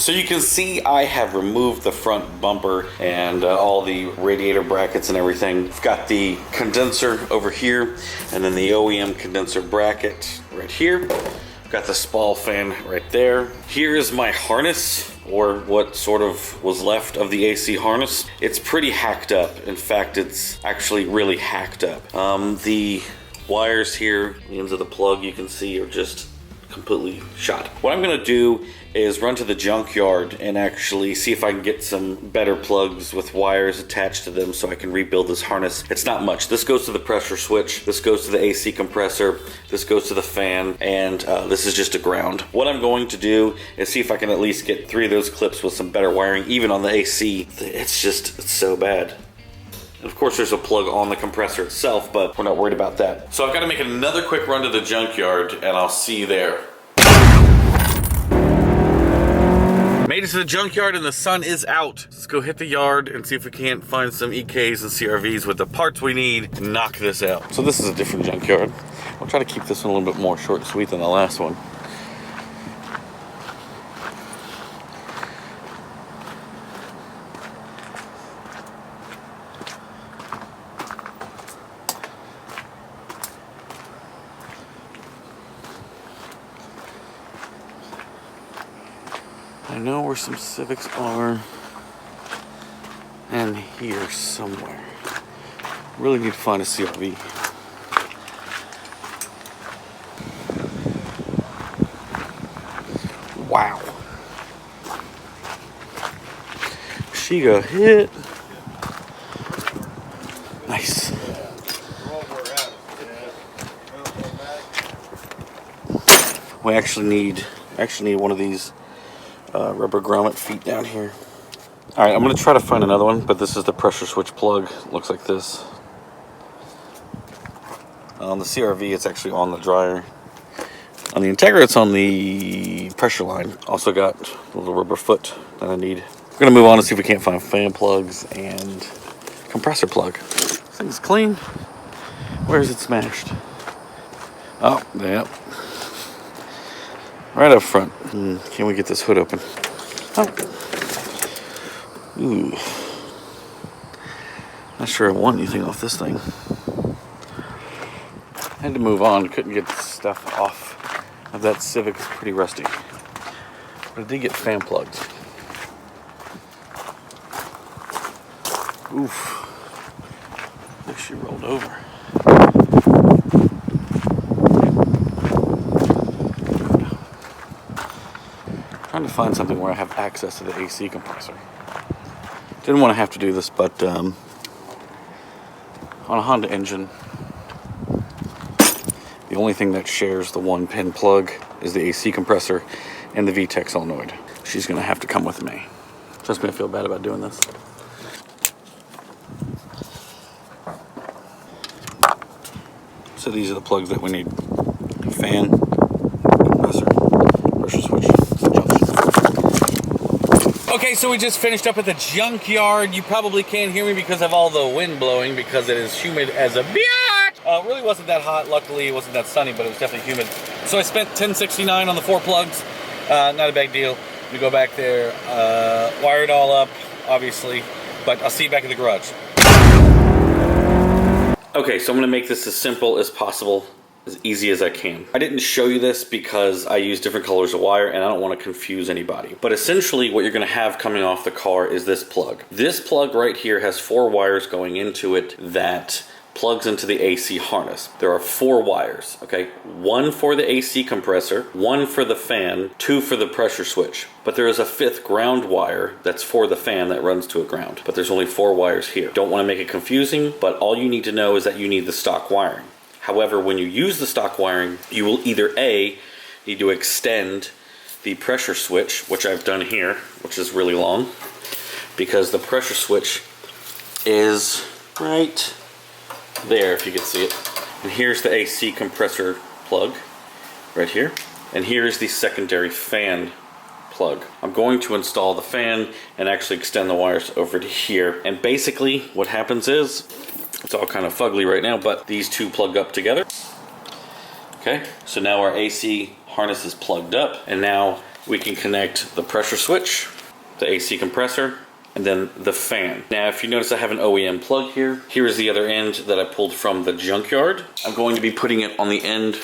So you can see I have removed the front bumper and all the radiator brackets and everything. I've got the condenser over here and then the OEM condenser bracket right here. Got the spall fan right there. Here is my harness, or what sort of was left of the AC harness. It's pretty hacked up. In fact, it's actually really hacked up. The wires here, the ends of the plug you can see are just completely shot. What I'm gonna do is run to the junkyard and actually see if I can get some better plugs with wires attached to them so I can rebuild this harness. It's not much. This goes to the pressure switch, this goes to the AC compressor, this goes to the fan, and this is just a ground. What I'm going to do is see if I can at least get 3 of those clips with some better wiring, even on the AC. It's so bad. And of course there's a plug on the compressor itself, but we're not worried about that. So I've got to make another quick run to the junkyard and I'll see you there. Made it to the junkyard and the sun is out. Let's go hit the yard and see if we can't find some EKs and CRVs with the parts we need to knock this out. So this is a different junkyard. I'll try to keep this one a little bit more short and sweet than the last one. I know where some Civics are, and here somewhere. Really need to find a CRV. Wow. She got hit. Nice. We actually need one of these rubber grommet feet down here. All right, I'm gonna try to find another one, but this is the pressure switch plug. Looks like this. On the CRV, it's actually on the dryer. On the Integra, it's on the pressure line. Also got a little rubber foot that I need. We're gonna move on and see if we can't find fan plugs and compressor plug. This thing's clean. Where is it smashed? Oh, yeah. Right up front. Can we get this hood open? Oh. Ooh. Not sure I want anything off this thing. Had to move on. Couldn't get the stuff off of that Civic. It's pretty rusty. But I did get fan plugs. Oof. I think she rolled over. Trying to find something where I have access to the AC compressor. Didn't want to have to do this, but on a Honda engine, the only thing that shares the 1-pin plug is the AC compressor and the VTEC solenoid. She's going to have to come with me. Trust me, I feel bad about doing this. So these are the plugs that we need. Fan, compressor, pressure switch. Okay, so we just finished up at the junkyard. You probably can't hear me because of all the wind blowing because it is humid as a bitch. It really wasn't that hot. Luckily, it wasn't that sunny, but it was definitely humid. So I spent $10.69 on the 4 plugs. Not a big deal. We go back there, wire it all up, obviously, but I'll see you back in the garage. Okay, so I'm gonna make this as simple as possible, as easy as I can. I didn't show you this because I use different colors of wire and I don't want to confuse anybody. But essentially what you're going to have coming off the car is this plug. This plug right here has 4 wires going into it that plugs into the AC harness. There are 4 wires, okay? 1 for the AC compressor, 1 for the fan, 2 for the pressure switch. But there is a 5th ground wire that's for the fan that runs to a ground. But there's only 4 wires here. Don't want to make it confusing, but all you need to know is that you need the stock wiring. However, when you use the stock wiring, you will either A, need to extend the pressure switch, which I've done here, which is really long, because the pressure switch is right there, if you can see it. And here's the AC compressor plug, right here. And here's the secondary fan plug. I'm going to install the fan and actually extend the wires over to here. And basically, what happens is, it's all kind of fugly right now, but these 2 plug up together. Okay, so now our AC harness is plugged up, and now we can connect the pressure switch, the AC compressor, and then the fan. Now, if you notice I have an OEM plug here. Here is the other end that I pulled from the Junkyard. I'm going to be putting it on the end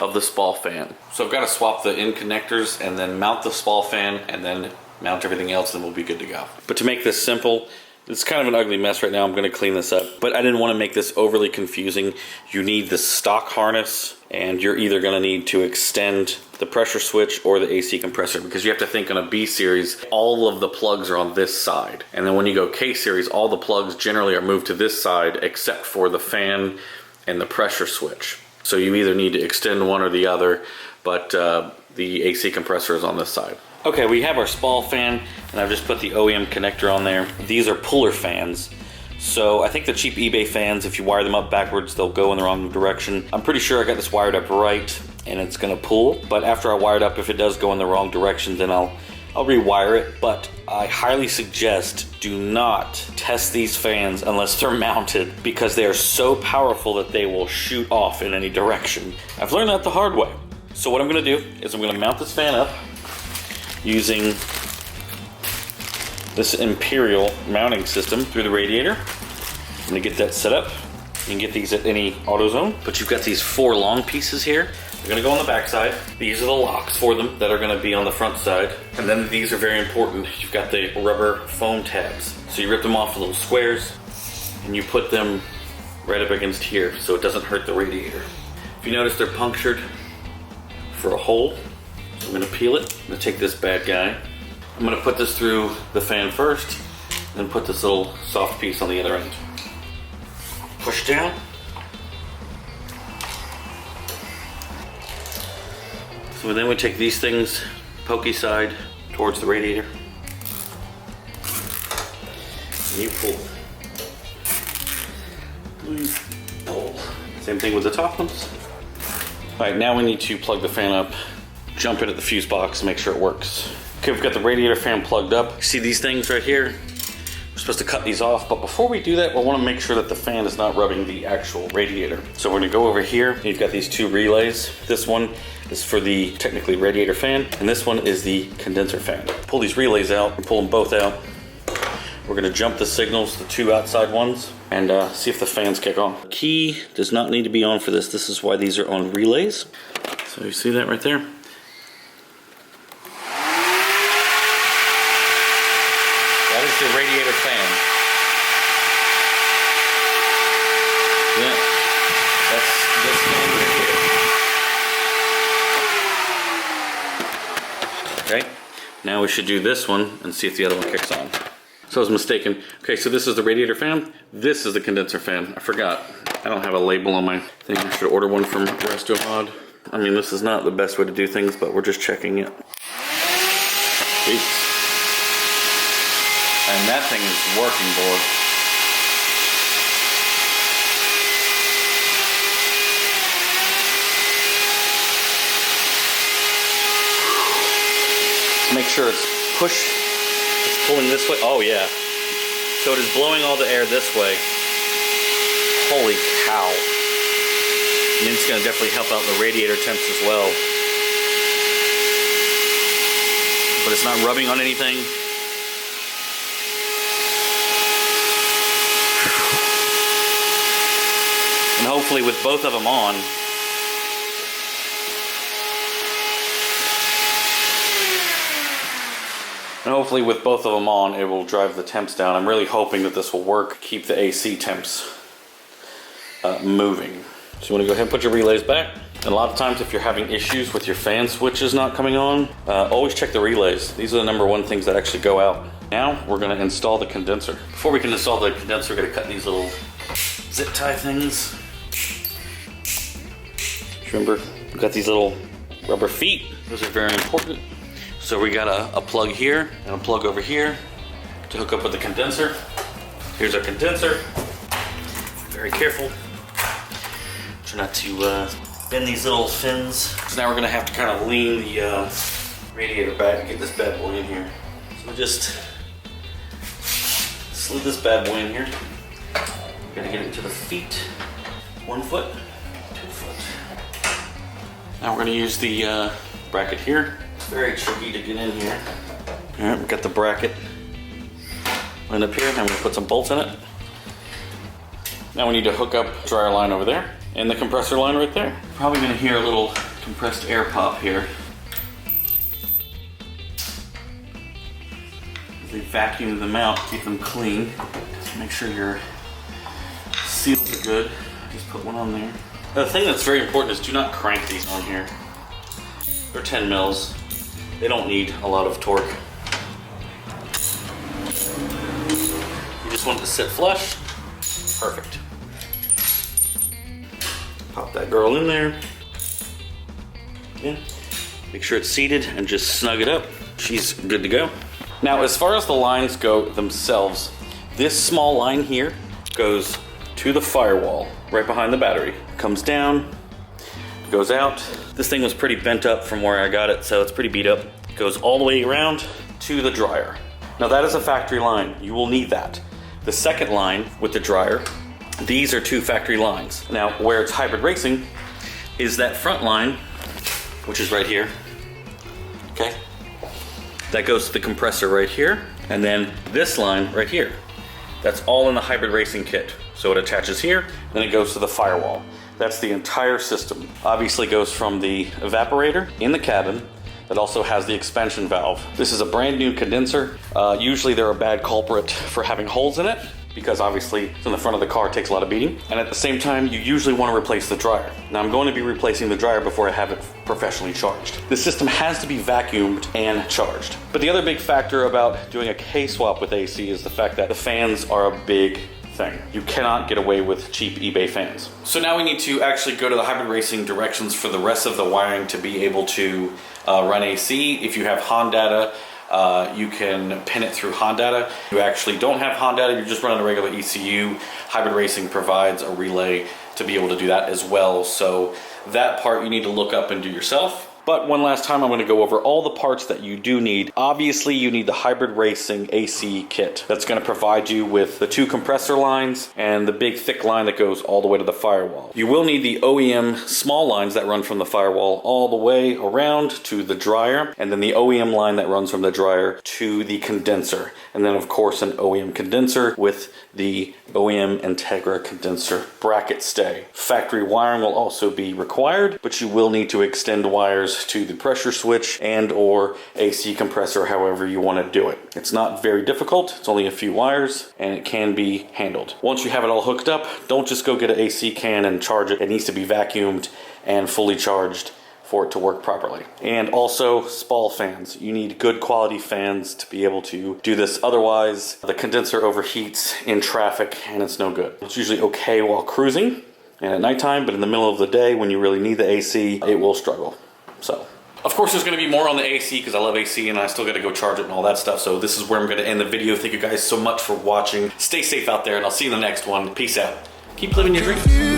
of the spall fan. So I've got to swap the end connectors and then mount the spall fan and then mount everything else, and we'll be good to go. But to make this simple, it's kind of an ugly mess right now. I'm going to clean this up, but I didn't want to make this overly confusing. You need the stock harness, and you're either going to need to extend the pressure switch or the AC compressor, because you have to think on a B series, all of the plugs are on this side. And then when you go K series, all the plugs generally are moved to this side except for the fan and the pressure switch. So you either need to extend one or the other, but the AC compressor is on this side. Okay, we have our spall fan, and I've just put the OEM connector on there. These are puller fans. So I think the cheap eBay fans, if you wire them up backwards, they'll go in the wrong direction. I'm pretty sure I got this wired up right, and it's gonna pull. But after I wire it up, if it does go in the wrong direction, then I'll rewire it. But I highly suggest do not test these fans unless they're mounted, because they are so powerful that they will shoot off in any direction. I've learned that the hard way. So what I'm gonna do is I'm gonna mount this fan up using this Imperial mounting system through the radiator. I'm gonna get that set up. You can get these at any AutoZone, but you've got these 4 long pieces here. They're gonna go on the back side. These are the locks for them that are gonna be on the front side. And then these are very important. You've got the rubber foam tabs. So you rip them off the little squares and you put them right up against here so it doesn't hurt the radiator. If you notice, they're punctured for a hole. So I'm gonna peel it. I'm gonna take this bad guy. I'm gonna put this through the fan first, then put this little soft piece on the other end. Push down. So then we take these things, pokey side towards the radiator. And you pull. Pull. Same thing with the top ones. All right, now we need to plug the fan up, jump it at the fuse box, make sure it works. Okay, we've got the radiator fan plugged up. See these things right here? We're supposed to cut these off, but before we do that, we want to make sure that the fan is not rubbing the actual radiator. So we're gonna go over here. You've got these 2 relays. This one is for the technically radiator fan, and this one is the condenser fan. Pull these relays out and pull them both out. We're gonna jump the signals, the 2 outside ones, and see if the fans kick on. The key does not need to be on for this. This is why these are on relays. So you see that right there? That is the radiator fan. Yeah, that's this fan right here. Okay, now we should do this one and see if the other one kicks on. So I was mistaken. Okay, so this is the radiator fan. This is the condenser fan. I forgot. I don't have a label on my thing. I should order one from Restomod. I mean, this is not the best way to do things, but we're just checking it. Jeez. And that thing is working, boy. Make sure it's pulling this way. Oh yeah. So it is blowing all the air this way. Holy cow. And it's gonna definitely help out the radiator temps as well. But it's not rubbing on anything. And hopefully with both of them on, it will drive the temps down. I'm really hoping that this will work, keep the AC temps moving. So you want to go ahead and put your relays back. And a lot of times if you're having issues with your fan switches not coming on, always check the relays. These are the #1 things that actually go out. Now we're going to install the condenser. Before we can install the condenser, we're going to cut these little zip tie things. Remember, we've got these little rubber feet. Those are very important. So we got a plug here and a plug over here to hook up with the condenser. Here's our condenser. Very careful. Try not to bend these little fins. So now we're gonna have to kind of lean the radiator back and get this bad boy in here. So we just slid this bad boy in here. We're gonna get it to the feet. 1 foot, 2 foot. Now we're going to use the bracket here. very tricky to get in here. All right, we've got the bracket lined up here. I'm gonna put some bolts in it. Now we need to hook up dryer line over there and the compressor line right there. Probably gonna hear a little compressed air pop here. They vacuum them out, keep them clean. Just make sure your seals are good. Just put one on there. The thing that's very important is do not crank these on here. They're 10 mils. They don't need a lot of torque. You just want it to sit flush. Perfect. Pop that girl in there. Yeah. Make sure it's seated and just snug it up. She's good to go. Now, as far as the lines go themselves, this small line here goes to the firewall right behind the battery. Comes down, goes out. This thing was pretty bent up from where I got it, so it's pretty beat up. Goes all the way around to the dryer. Now that is a factory line. You will need that. The second line with the dryer, these are 2 factory lines. Now, where it's hybrid racing is that front line, which is right here, okay? That goes to the compressor right here, and then this line right here. That's all in the hybrid racing kit. So it attaches here, then it goes to the firewall. That's the entire system. Obviously goes from the evaporator in the cabin that also has the expansion valve. This is a brand new condenser. Usually they're a bad culprit for having holes in it because obviously it's in the front of the car, it takes a lot of beating. And at the same time, you usually want to replace the dryer. Now I'm going to be replacing the dryer before I have it professionally charged. The system has to be vacuumed and charged. But the other big factor about doing a K-swap with AC is the fact that the fans are a big thing. You cannot get away with cheap eBay fans. So now we need to actually go to the hybrid racing directions for the rest of the wiring to be able to run AC. If you have HON data, you can pin it through HON data. If you actually don't have HON data, you're just running a regular ECU. Hybrid racing provides a relay to be able to do that as well. So that part you need to look up and do yourself. But one last time, I'm going to go over all the parts that you do need. Obviously, you need the hybrid racing AC kit. That's going to provide you with the 2 compressor lines and the big thick line that goes all the way to the firewall. You will need the OEM small lines that run from the firewall all the way around to the dryer, and then the OEM line that runs from the dryer to the condenser. And then, of course, an OEM condenser with the OEM Integra condenser bracket stay. Factory wiring will also be required, but you will need to extend wires to the pressure switch and or AC compressor, however you want to do it. It's not very difficult. It's only a few wires and it can be handled. Once you have it all hooked up, don't just go get an AC can and charge it. It needs to be vacuumed and fully charged for it to work properly. And also SPAL fans. You need good quality fans to be able to do this. Otherwise, the condenser overheats in traffic and it's no good. It's usually okay while cruising and at nighttime, but in the middle of the day when you really need the AC, it will struggle. So, of course there's gonna be more on the AC because I love AC and I still gotta go charge it and all that stuff. So this is where I'm gonna end the video. Thank you guys so much for watching. Stay safe out there and I'll see you in the next one. Peace out. Keep living your dreams.